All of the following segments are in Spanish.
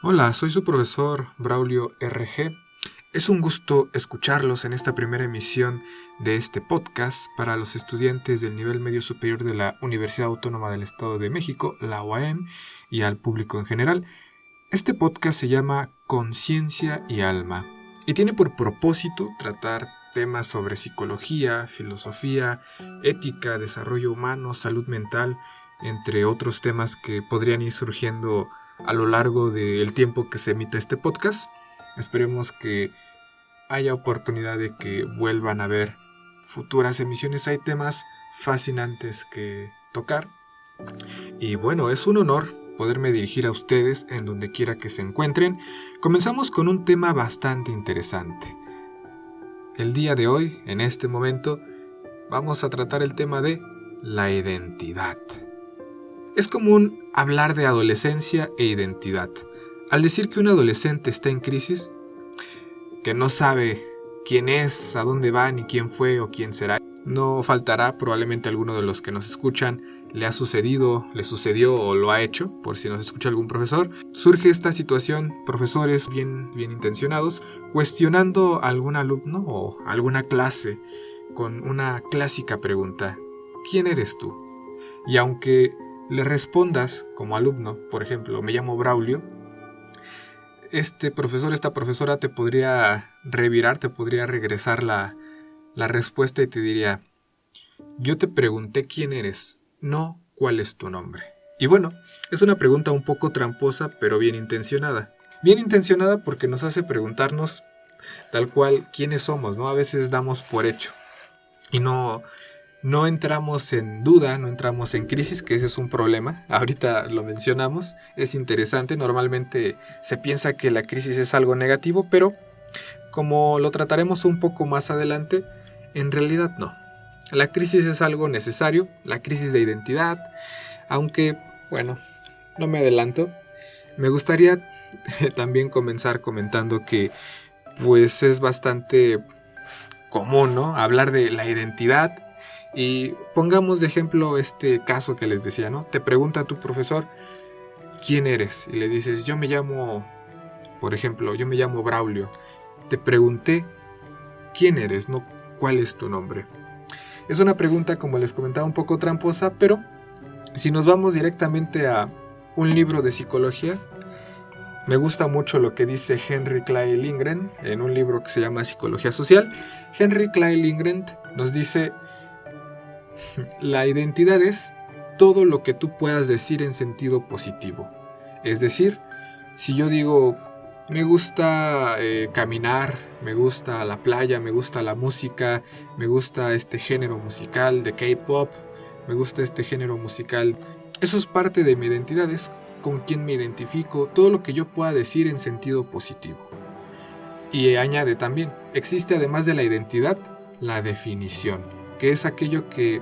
Hola, soy su profesor Braulio RG. Es un gusto escucharlos en esta primera emisión de este podcast para los estudiantes del nivel medio superior de la Universidad Autónoma del Estado de México, la UAM, y al público en general. Este podcast se llama Conciencia y Alma y tiene por propósito tratar temas sobre psicología, filosofía, ética, desarrollo humano, salud mental, entre otros temas que podrían ir surgiendo a lo largo del tiempo que se emite este podcast. Esperemos que haya oportunidad de que vuelvan a ver futuras emisiones. Hay temas fascinantes que tocar. Y bueno, es un honor poderme dirigir a ustedes en donde quiera que se encuentren. Comenzamos con un tema bastante interesante. El día de hoy, en este momento, vamos a tratar el tema de la identidad. Es común hablar de adolescencia e identidad. Al decir que un adolescente está en crisis, que no sabe quién es, a dónde va, ni quién fue o quién será, no faltará probablemente alguno de los que nos escuchan le ha sucedido, le sucedió o lo ha hecho, por si nos escucha algún profesor. Surge esta situación, profesores bien intencionados, cuestionando a algún alumno o alguna clase con una clásica pregunta: ¿quién eres tú? Y aunque le respondas como alumno, por ejemplo, me llamo Braulio, este profesor, esta profesora te podría revirar, te podría regresar la respuesta y te diría: yo te pregunté quién eres, no cuál es tu nombre. Y bueno, es una pregunta un poco tramposa, pero bien intencionada. Bien intencionada porque nos hace preguntarnos tal cual quiénes somos, ¿no? A veces damos por hecho y no entramos en duda, no entramos en crisis, que ese es un problema. Ahorita lo mencionamos, es interesante. Normalmente se piensa que la crisis es algo negativo, pero como lo trataremos un poco más adelante, en realidad no. La crisis es algo necesario, la crisis de identidad, aunque, bueno, no me adelanto. Me gustaría también comenzar comentando que pues es bastante común, ¿no?, hablar de la identidad. Y pongamos de ejemplo este caso que les decía, ¿no? Te pregunta a tu profesor quién eres y le dices: yo me llamo, por ejemplo, yo me llamo Braulio. Te pregunté quién eres, no cuál es tu nombre. Es una pregunta, como les comentaba, un poco tramposa, pero si nos vamos directamente a un libro de psicología, me gusta mucho lo que dice Henry Clay Lindgren en un libro que se llama Psicología Social. Henry Clay Lindgren nos dice: la identidad es todo lo que tú puedas decir en sentido positivo. Es decir, si yo digo: me gusta caminar, me gusta la playa, me gusta la música, me gusta este género musical de K-pop, me gusta este género musical, eso es parte de mi identidad, es con quien me identifico, todo lo que yo pueda decir en sentido positivo. Y añade también: existe además de la identidad, la definición, que es aquello que,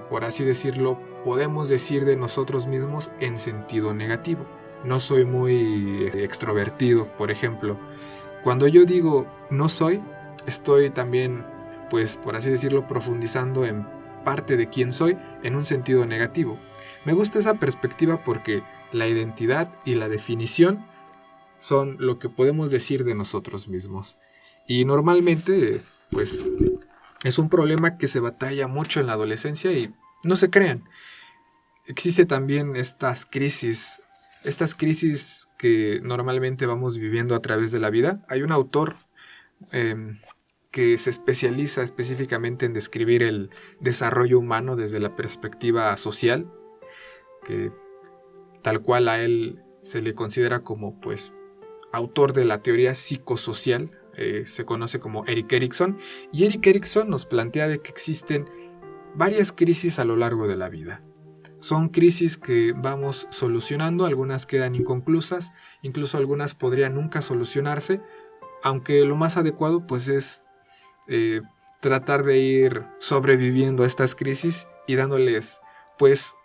por así decirlo, podemos decir de nosotros mismos en sentido negativo. No soy muy extrovertido, por ejemplo. Cuando yo digo no soy, estoy también, pues por así decirlo, profundizando en parte de quién soy en un sentido negativo. Me gusta esa perspectiva porque la identidad y la definición son lo que podemos decir de nosotros mismos. Y normalmente, pues, es un problema que se batalla mucho en la adolescencia y no se crean. Existe también estas crisis que normalmente vamos viviendo a través de la vida. Hay un autor que se especializa específicamente en describir el desarrollo humano desde la perspectiva social, que tal cual a él se le considera como, pues, autor de la teoría psicosocial. Se conoce como Erik Erikson, y Erik Erikson nos plantea de que existen varias crisis a lo largo de la vida. Son crisis que vamos solucionando, algunas quedan inconclusas, incluso algunas podrían nunca solucionarse, aunque lo más adecuado pues es tratar de ir sobreviviendo a estas crisis y dándoles pues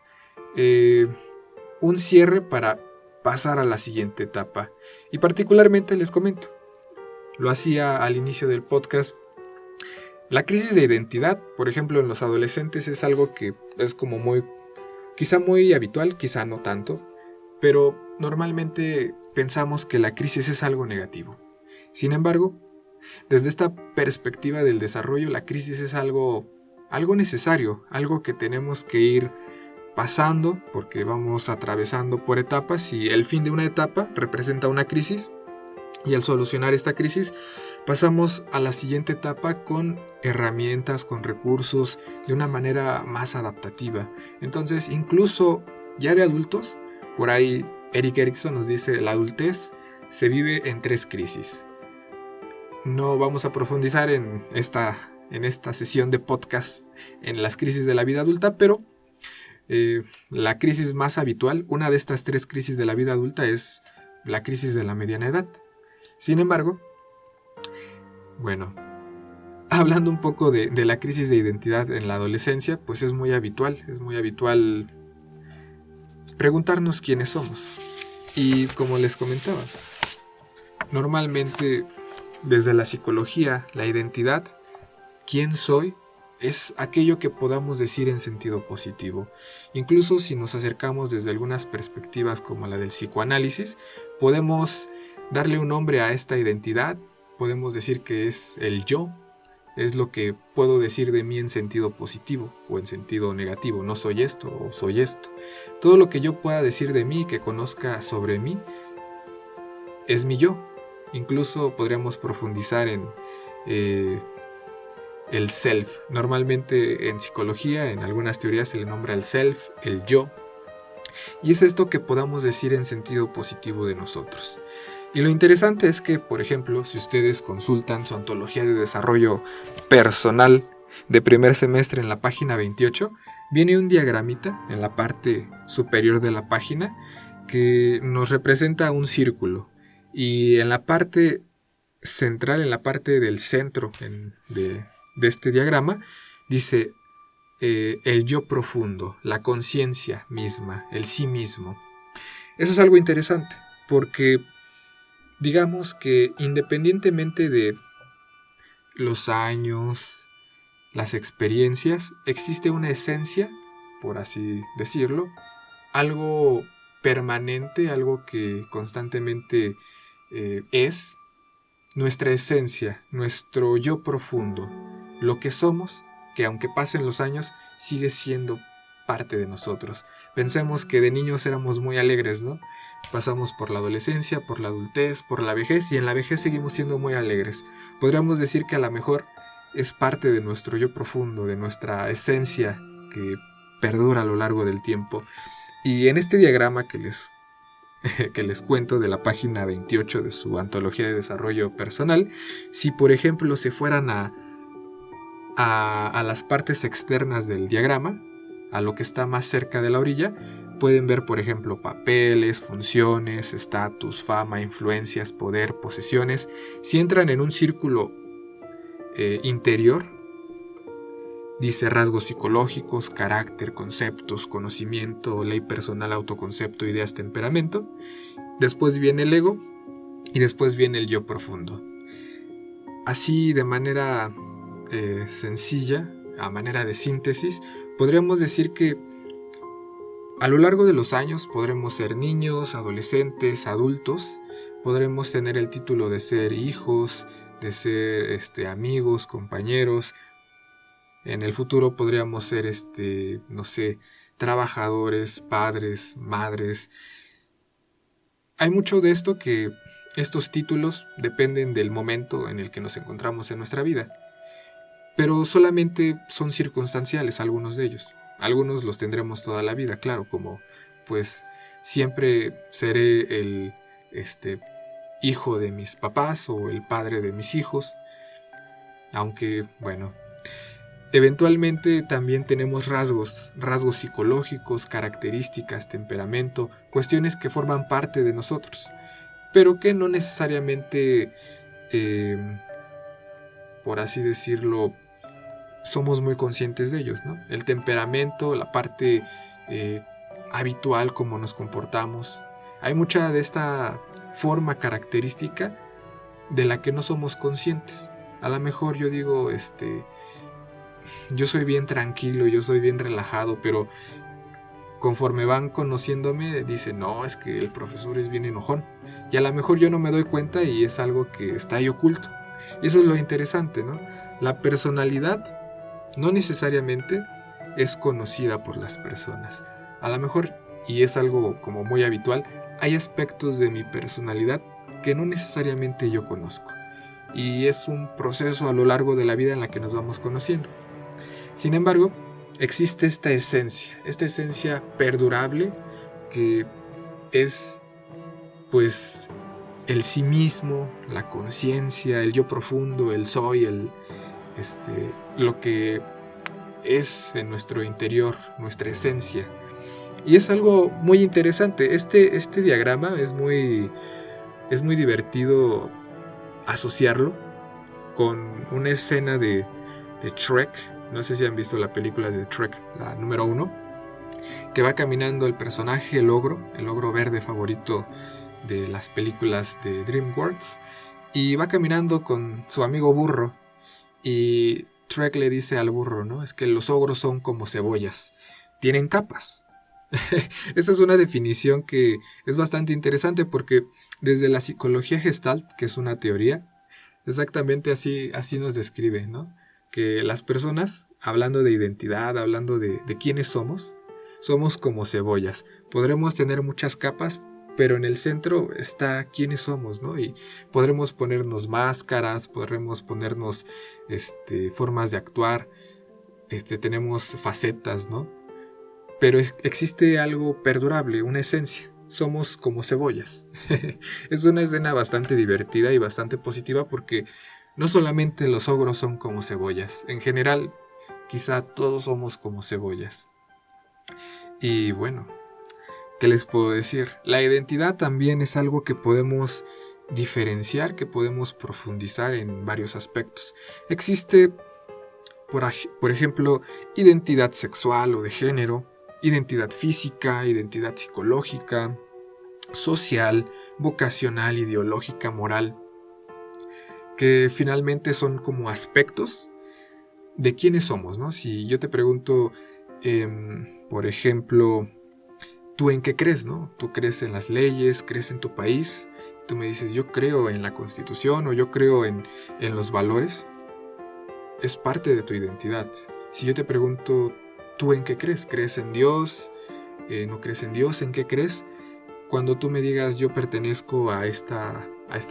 un cierre para pasar a la siguiente etapa. Y particularmente les comento, lo hacía al inicio del podcast, la crisis de identidad, por ejemplo en los adolescentes, es algo que es como quizá muy habitual, quizá no tanto, pero normalmente pensamos que la crisis es algo negativo. Sin embargo, desde esta perspectiva del desarrollo, la crisis es algo necesario, algo que tenemos que ir pasando porque vamos atravesando por etapas y el fin de una etapa representa una crisis y al solucionar esta crisis pasamos a la siguiente etapa con herramientas, con recursos, de una manera más adaptativa. Entonces, incluso ya de adultos, por ahí Erik Erikson nos dice, la adultez se vive en 3 crisis. No vamos a profundizar en esta sesión de podcast en las crisis de la vida adulta, pero la crisis más habitual, una de estas 3 crisis de la vida adulta es la crisis de la mediana edad. Sin embargo, bueno, hablando un poco de la crisis de identidad en la adolescencia, pues es muy habitual preguntarnos quiénes somos. Y como les comentaba, normalmente desde la psicología, la identidad, quién soy, es aquello que podamos decir en sentido positivo. Incluso si nos acercamos desde algunas perspectivas como la del psicoanálisis, podemos darle un nombre a esta identidad, podemos decir que es el yo, es lo que puedo decir de mí en sentido positivo o en sentido negativo, no soy esto o soy esto. Todo lo que yo pueda decir de mí, que conozca sobre mí, es mi yo. Incluso podríamos profundizar en el self. Normalmente en psicología, en algunas teorías se le nombra el self, el yo. Y es esto que podamos decir en sentido positivo de nosotros. Y lo interesante es que, por ejemplo, si ustedes consultan su ontología de desarrollo personal de primer semestre en la página 28, viene un diagramita en la parte superior de la página que nos representa un círculo. Y en la parte central, en la parte del centro de este diagrama, dice el yo profundo, la conciencia misma, el sí mismo. Eso es algo interesante, porque digamos que independientemente de los años, las experiencias, existe una esencia, por así decirlo, algo permanente, algo que constantemente es nuestra esencia, nuestro yo profundo, lo que somos, que aunque pasen los años, sigue siendo parte de nosotros. Pensemos que de niños éramos muy alegres, ¿no? Pasamos por la adolescencia, por la adultez, por la vejez, y en la vejez seguimos siendo muy alegres. Podríamos decir que a lo mejor es parte de nuestro yo profundo, de nuestra esencia que perdura a lo largo del tiempo. Y en este diagrama que les cuento de la página 28 de su antología de desarrollo personal, si por ejemplo se fueran a las partes externas del diagrama, a lo que está más cerca de la orilla, pueden ver por ejemplo papeles, funciones, estatus, fama, influencias, poder, posesiones. Si entran en un círculo interior, dice rasgos psicológicos, carácter, conceptos, conocimiento, ley personal, autoconcepto, ideas, temperamento. Después viene el ego y después viene el yo profundo. Así, de manera sencilla, a manera de síntesis, podríamos decir que a lo largo de los años podremos ser niños, adolescentes, adultos, podremos tener el título de ser hijos, de ser amigos, compañeros. En el futuro podríamos ser, no sé, trabajadores, padres, madres. Hay mucho de esto que estos títulos dependen del momento en el que nos encontramos en nuestra vida. Pero solamente son circunstanciales algunos de ellos. Algunos los tendremos toda la vida, claro, como pues siempre seré el hijo de mis papás o el padre de mis hijos. Aunque, bueno, eventualmente también tenemos rasgos psicológicos, características, temperamento, cuestiones que forman parte de nosotros, pero que no necesariamente, por así decirlo, somos muy conscientes de ellos, ¿no? El temperamento, la parte habitual, cómo nos comportamos. Hay mucha de esta forma característica de la que no somos conscientes. A lo mejor yo digo, yo soy bien tranquilo, yo soy bien relajado, pero conforme van conociéndome, dicen, no, es que el profesor es bien enojón. Y a lo mejor yo no me doy cuenta y es algo que está ahí oculto. Y eso es lo interesante, ¿no? La personalidad no necesariamente es conocida por las personas. A lo mejor, y es algo como muy habitual, hay aspectos de mi personalidad que no necesariamente yo conozco. Y es un proceso a lo largo de la vida en la que nos vamos conociendo. Sin embargo, existe esta esencia perdurable que es, pues, el sí mismo, la conciencia, el yo profundo, el soy, lo que es en nuestro interior, nuestra esencia. Y es algo muy interesante. Este diagrama es muy divertido asociarlo con una escena de Shrek. No sé si han visto la película de Shrek, la número 1, que va caminando el personaje, el ogro verde favorito de las películas de DreamWorks, y va caminando con su amigo burro, y Shrek le dice al burro, ¿no? Es que los ogros son como cebollas, tienen capas. Esta es una definición que es bastante interesante porque desde la psicología Gestalt, que es una teoría, exactamente así nos describe, ¿no? Que las personas, hablando de identidad, hablando de quiénes somos como cebollas. Podremos tener muchas capas, pero en el centro está quiénes somos, ¿no? Y podremos ponernos máscaras, podremos ponernos formas de actuar, tenemos facetas, ¿no? Pero existe algo perdurable, una esencia. Somos como cebollas. Es una escena bastante divertida y bastante positiva porque no solamente los ogros son como cebollas. En general, quizá todos somos como cebollas. Y bueno, ¿qué les puedo decir? La identidad también es algo que podemos diferenciar, que podemos profundizar en varios aspectos. Existe, por ejemplo, identidad sexual o de género, identidad física, identidad psicológica, social, vocacional, ideológica, moral, que finalmente son como aspectos de quiénes somos, ¿no? Si yo te pregunto, por ejemplo, ¿tú en qué crees, no? ¿Tú crees en las leyes? ¿Crees en tu país? Tú me dices, yo creo en la Constitución o yo creo en los valores. Es parte de tu identidad. Si yo te pregunto, ¿tú en qué crees? ¿Crees en Dios? ¿No crees en Dios? ¿En qué crees? Cuando tú me digas, yo pertenezco a esta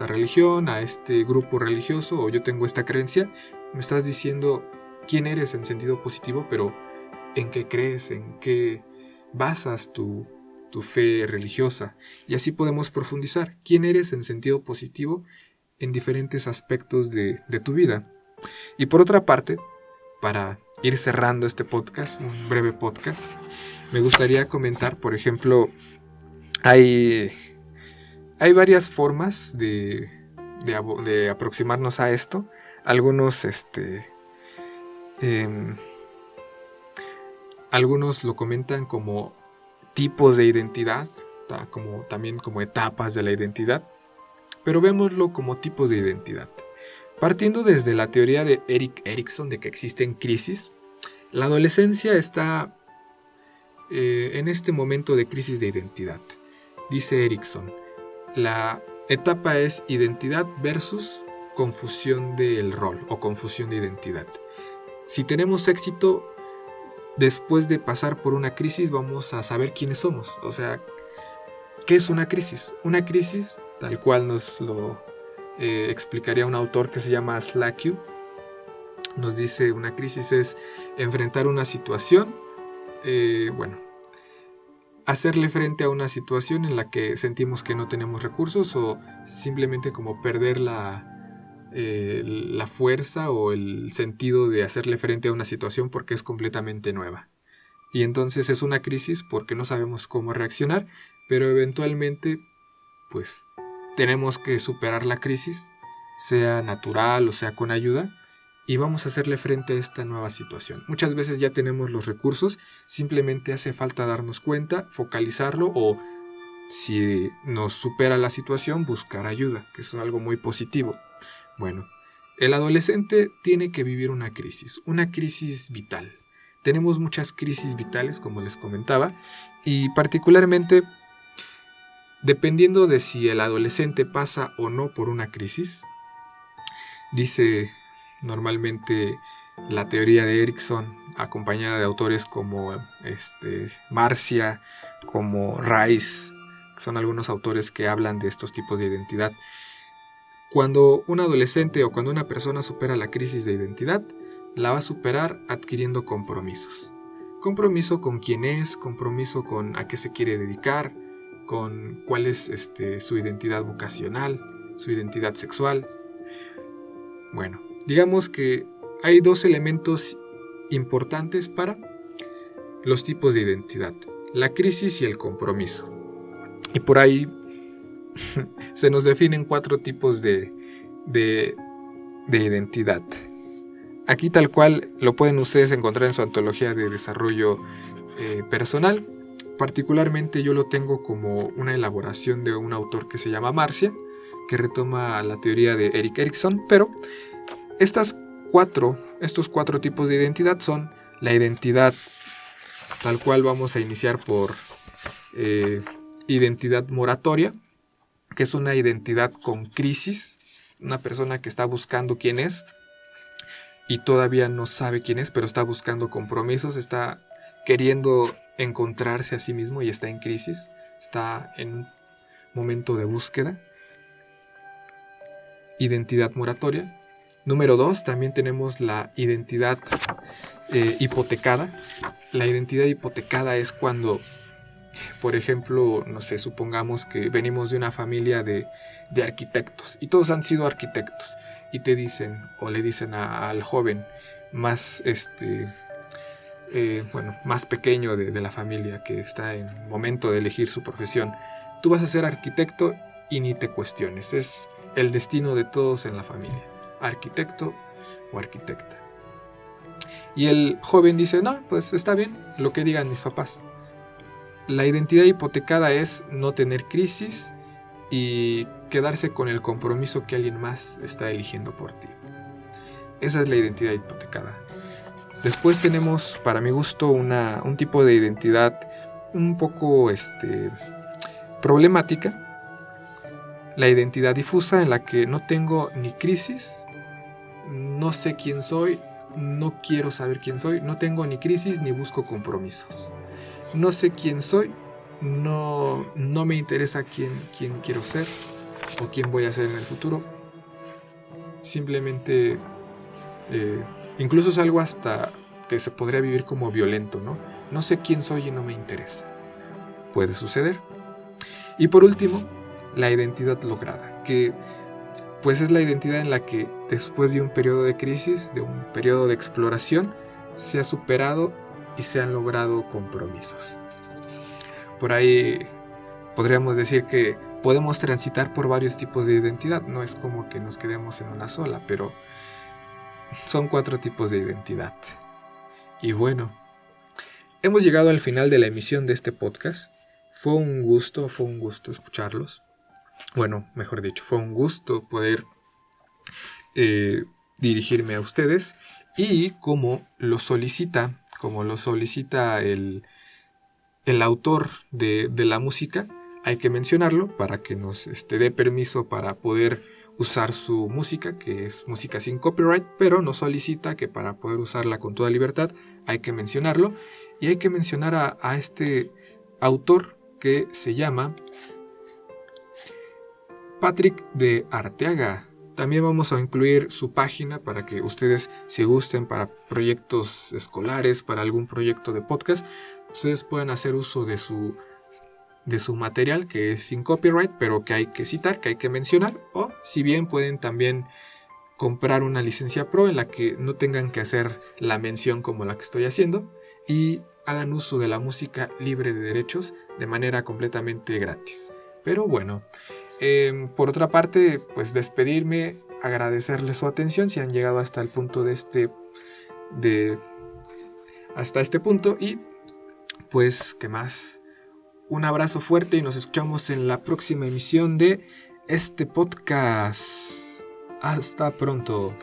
religión, a este grupo religioso, o yo tengo esta creencia, me estás diciendo quién eres en sentido positivo, pero en qué crees, en qué basas tu fe religiosa. Y así podemos profundizar. ¿Quién eres en sentido positivo en diferentes aspectos de tu vida? Y por otra parte, para ir cerrando este podcast, un breve podcast, me gustaría comentar, por ejemplo, hay varias formas de aproximarnos a esto. Algunos algunos lo comentan como tipos de identidad, también como etapas de la identidad, pero vémoslo como tipos de identidad. Partiendo desde la teoría de Erik Erikson de que existen crisis, la adolescencia está en este momento de crisis de identidad. Dice Erikson, la etapa es identidad versus confusión del rol o confusión de identidad. Si tenemos éxito, después de pasar por una crisis vamos a saber quiénes somos. O sea, ¿qué es una crisis? Una crisis, tal cual nos lo explicaría un autor que se llama Slack. Nos dice, una crisis es enfrentar una situación, hacerle frente a una situación en la que sentimos que no tenemos recursos o simplemente como perder la fuerza o el sentido de hacerle frente a una situación porque es completamente nueva. Y entonces es una crisis porque no sabemos cómo reaccionar, pero eventualmente pues tenemos que superar la crisis, sea natural o sea con ayuda, y vamos a hacerle frente a esta nueva situación. Muchas veces ya tenemos los recursos, simplemente hace falta darnos cuenta, focalizarlo o, si nos supera la situación, buscar ayuda, que es algo muy positivo. Bueno, el adolescente tiene que vivir una crisis vital. Tenemos muchas crisis vitales, como les comentaba, Y particularmente, dependiendo de si el adolescente pasa o no por una crisis, dice normalmente la teoría de Erikson, acompañada de autores como Marcia, como Rice, que son algunos autores que hablan de estos tipos de identidad. Cuando un adolescente o cuando una persona supera la crisis de identidad, la va a superar adquiriendo compromisos. Compromiso con quién es, compromiso con a qué se quiere dedicar, con cuál es su identidad vocacional, su identidad sexual. Bueno, digamos que hay dos elementos importantes para los tipos de identidad: la crisis y el compromiso. Y por ahí se nos definen 4 tipos de identidad. Aquí tal cual lo pueden ustedes encontrar en su antología de desarrollo personal. Particularmente yo lo tengo como una elaboración de un autor que se llama Marcia, que retoma la teoría de Erik Erikson, pero estos 4 tipos de identidad son la identidad tal cual. Vamos a iniciar por identidad moratoria, que es una identidad con crisis, una persona que está buscando quién es y todavía no sabe quién es, pero está buscando compromisos, está queriendo encontrarse a sí mismo y está en crisis, está en un momento de búsqueda. Identidad moratoria. Número 2, también tenemos la identidad hipotecada. La identidad hipotecada es cuando, por ejemplo, no sé, supongamos que venimos de una familia de arquitectos y todos han sido arquitectos y te dicen o le dicen al joven más más pequeño de la familia, que está en momento de elegir su profesión: tú vas a ser arquitecto y ni te cuestiones, es el destino de todos en la familia, arquitecto o arquitecta. Y el joven dice: no, pues está bien lo que digan mis papás. La identidad hipotecada es no tener crisis y quedarse con el compromiso que alguien más está eligiendo por ti. Esa es la identidad hipotecada. Después tenemos, para mi gusto, un tipo de identidad un poco problemática. La identidad difusa, en la que no tengo ni crisis, no sé quién soy, no quiero saber quién soy, no tengo ni crisis ni busco compromisos. No sé quién soy, no me interesa quién quiero ser o quién voy a ser en el futuro. Simplemente, incluso es algo hasta que se podría vivir como violento, ¿no? No sé quién soy y no me interesa. Puede suceder. Y por último, la identidad lograda, que pues es la identidad en la que después de un periodo de crisis, de un periodo de exploración, se ha superado y se han logrado compromisos. Por ahí podríamos decir que podemos transitar por varios tipos de identidad, no es como que nos quedemos en una sola, pero son 4 tipos de identidad. Y bueno, hemos llegado al final de la emisión de este podcast. Fue un gusto escucharlos. Bueno, mejor dicho, fue un gusto poder dirigirme a ustedes, y como lo solicita el autor de la música, hay que mencionarlo para que nos dé permiso para poder usar su música, que es música sin copyright, pero nos solicita que para poder usarla con toda libertad hay que mencionarlo, y hay que mencionar a este autor, que se llama Patrick de Arteaga. También vamos a incluir su página para que ustedes, si gusten, para proyectos escolares, para algún proyecto de podcast, ustedes puedan hacer uso de su material, que es sin copyright, pero que hay que citar, que hay que mencionar. O si bien pueden también comprar una licencia pro en la que no tengan que hacer la mención como la que estoy haciendo, y hagan uso de la música libre de derechos de manera completamente gratis. Pero bueno, por otra parte, pues despedirme, agradecerles su atención si han llegado hasta el punto hasta este punto, y pues qué más, un abrazo fuerte y nos escuchamos en la próxima emisión de este podcast. Hasta pronto.